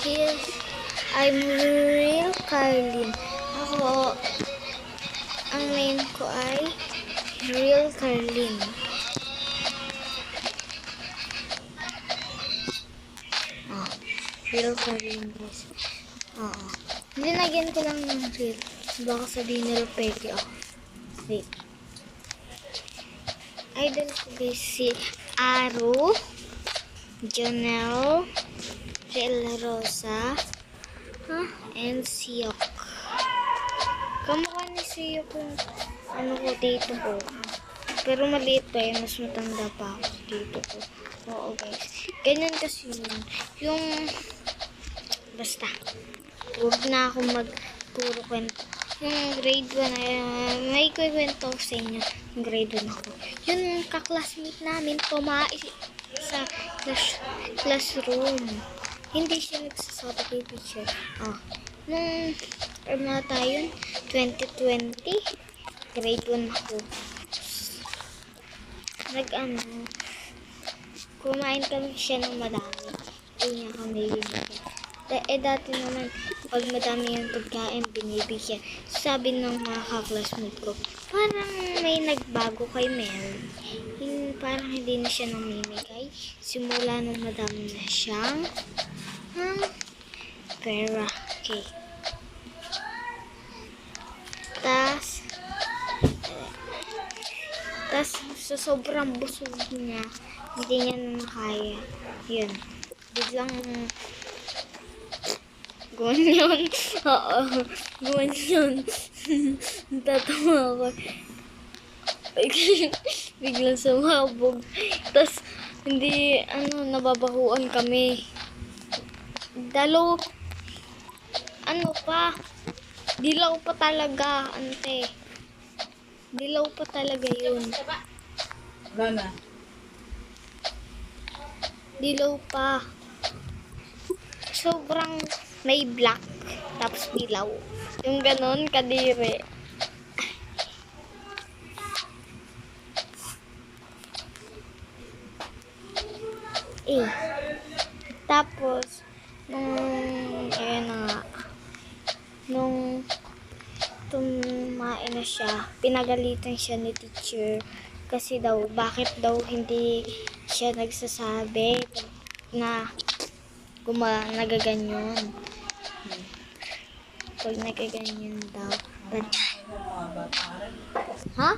Yes, I'm Real Carlin. Ako, ang name ko ay Real Carlin. Oh, Real Carlin guys. Oo. Linagyan ko lang ng real. Baka sabihin nila peke ako. Wait. Idol ko guys si Aru, Jonel, Real Rosa, and Siyok. Kamukha ni Siyok yung ano ko dito ko. Pero maliit pa yun. Mas matanda pa ako dito ko. Oo guys. Ganyan kasi yun. Yung basta. Huwag na ako magpuro kwento. Yung grade 1, may kwento ko sa inyo. Yung grade 1 ako. Yung kaklasmate namin pumayag sa classroom. Hindi siya nagsasabi kay teacher. Nung na tayo, 2020, grade 1 ako. Kumain kami siya ng madami. Hindi niya kami binigyan. Dati naman, pag madami yung pagkain, binibigyan. Sabi ng mga ka-classmate ko, parang may nagbago kay Mel. Parang hindi na siya namimigay. Simula nung madami na siyang pera. Okay. Tas, sa sobrang busog niya, hindi niya na makaya. Yun. Biglang ganyan. Oo. Ganyan. Tatawa ako. Biglang sumabog. Tas, hindi, nababahuan kami. Dilaw pa talaga, ante. Dilaw pa talaga yun. Gana. Dilaw pa. Sobrang may black, tapos dilaw. Yung ganon, kadiri. Tapos, nung tumain na siya, pinagalitan siya ni teacher kasi daw, bakit daw hindi siya nagsasabi na nagaganyan. Pag nagaganyan daw. Ha?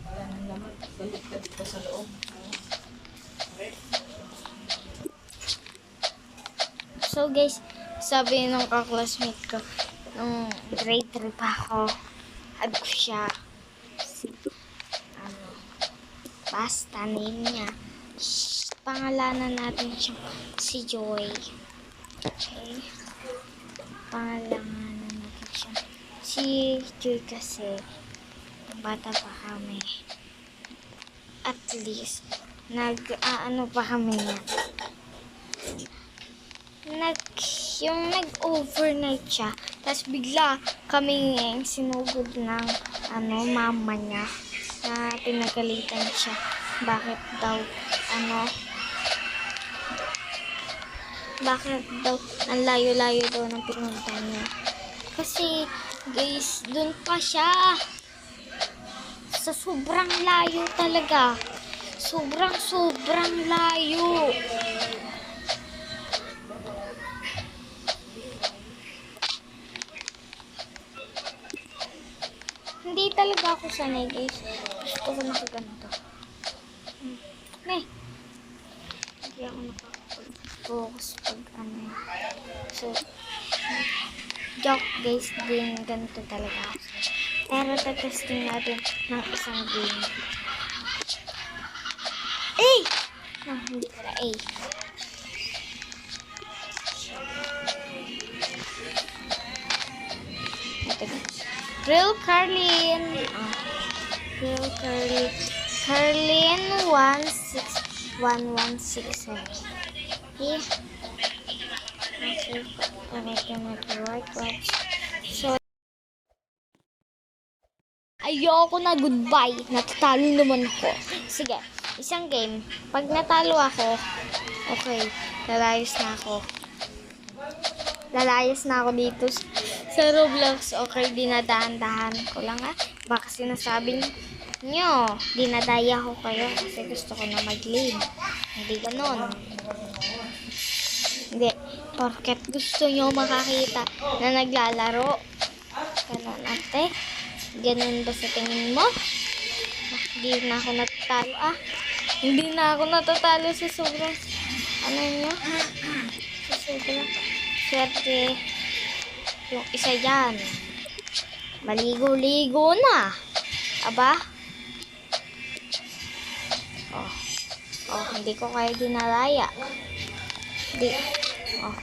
Wala nang laman. Balik ka dito sa loob. So guys, sabi ng ka-classmate ko, nung grade 3 pa ako, had ko siya, basta name niya, pangalanan natin siya, si Joy. Okay? Pangalanan natin siya. Si Joy kasi, bata pa kami. At least, pa kami niya. Nag-overnight siya. Tapos bigla kami sinugod ng mama niya na pinagalitan siya. Bakit daw ang layo-layo daw ng pinunta niya. Kasi guys, dun pa siya. Sa sobrang layo talaga. Sobrang layo. Hindi talaga ako sanay guys. Gusto ko nakaganto. Hindi ako nakapag-focus pag So, joke guys, din ganito talaga ako. Pero testing natin ng isang game. Hindi pala Ito guys. Real Carlin. Real Carlin. Carlin 16116. Okay. So, ayoko na, goodbye. Natatalo naman ako. Sige, isang game. Pag natalo ako, okay, lalayos na ako. Lalayas na ako dito sa Roblox. Okay, dinadahan-dahan ko lang Baka sinasabi nyo, dinadaya ko kayo kasi gusto ko na mag-lead. Hindi ganon. Hindi. Porket gusto nyo makakita na naglalaro. Ganon, ate. Ganon ba sa tingin mo? Hindi na ako natatalo. Hindi na ako natatalo sa sobrang. Ano nyo? Sa sobrang. Swerte. Yung isa dyan. Maligo-ligo na. Aba? Oh, hindi ko kaya dinalaya. Hindi. Oh.